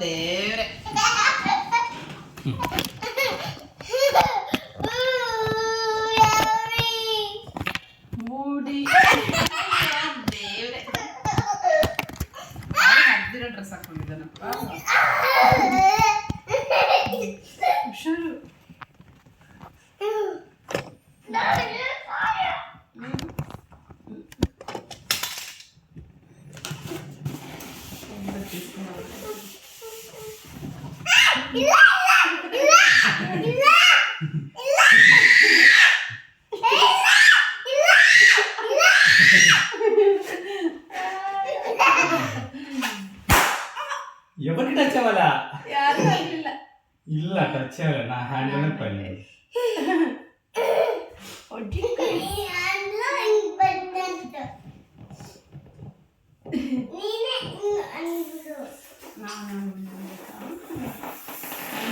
ದೇವ್ರೆ. ಮೂಡಿ ದೇವ್ರೆ. ಹತ್ತಿರ ಡ್ರೆಸ್ ಹಾಕೊಂಡಿದ್ದಾನಪ್ಪ. ಹುಷಾರು. ఎవరికి టచ్ అవ్వాలా? ಇಲ್ಲ టచ్ అవ్వాలి. నా హ్యాండ్ పని.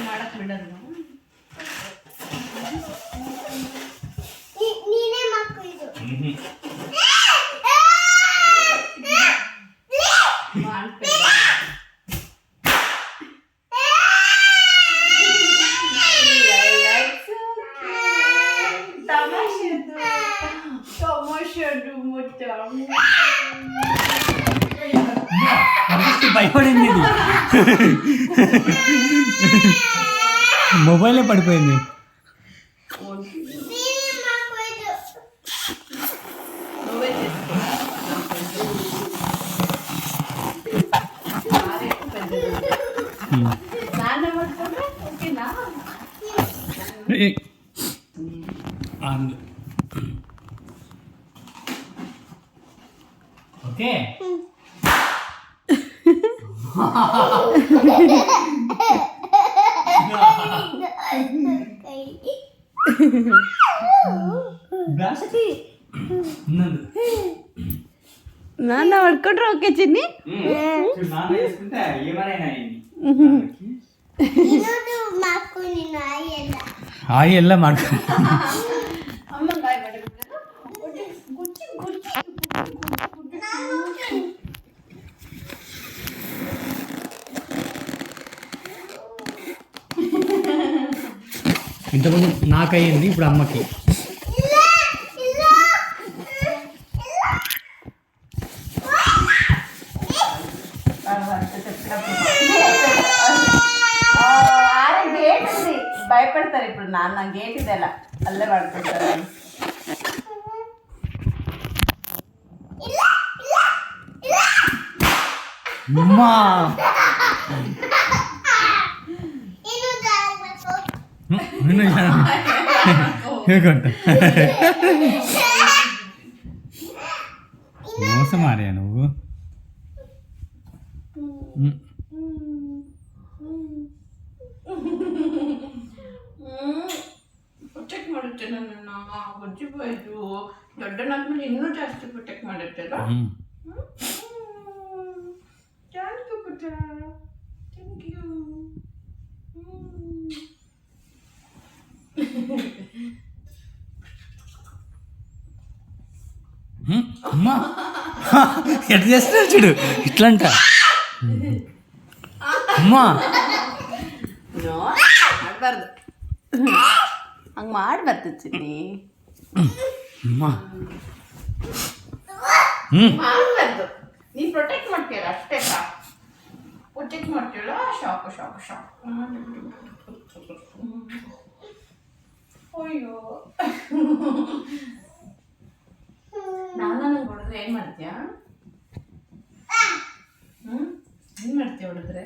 ಮಾಡಕ್ ಬಿಡಲ್ಲ. భయపడింది. మొబైలే పడిపోయింది. ఓకే నాన్న పడుకుంటారు. ఓకే చిన్ని ಹಾಯ್ ಎಲ್ಲ ಮಾಡ್ಕೊ. ఇంతకుముందు నాకయ్యింది, ఇప్పుడు అమ్మకి. గేట్ ఉంది, భయపడతారు. ఇప్పుడు నాన్న గేట్ ఇది ఎలా అల్లే పడుకుంటారు. మోసం మారా నువ్వు. ಪ್ರೊಟೆಕ್ಟ್ ಮಾಡುತ್ತೆ ನನ್ನನ್ನ. ಗೊಜ್ಜಿపోಯಿತು ದೊಡ್ಡನಾದ್ಮೇಲೆ ಇನ್ನೂ ಜಾಸ್ತಿ ಪ್ರೊಟೆಕ್ಟ್ ಮಾಡುತ್ತಲ್ಲ. ಥ್ಯಾಂಕ್ ಯು ಪುಟ್ಟ, ಥ್ಯಾಂಕ್ ಯು. అమ్మా ఎట్లా చేస్తున్నాడు చూడు, ఇట్లంట. అమ్మా ಮಾಡಬಾರ್ದು, ಹಂಗೆ ಮಾಡಬಾರ್ದು ಚಿನ್ನಿ. ಅಮ್ಮಾ ಮಾಡಬಾರ್ದು. ನೀನು ಪ್ರೊಟೆಕ್ಟ್ ಮಾಡ್ತೀಯಲ್ಲ ಅಷ್ಟೇ ಸಾಕು. ಪ್ರೊಟೆಕ್ಟ್ ಮಾಡ್ತೀಯಲ್ಲ ಶಾಕು ಶಾಕು ಶಾಕು. ಅಯ್ಯೋ ನಾನು ನಂಗೆ ಹೊಡೆದ್ರೆ ಏನು ಮಾಡ್ತೀಯಾ? ಏನು ಮಾಡ್ತೀಯ ಹೊಡೆದ್ರೆ?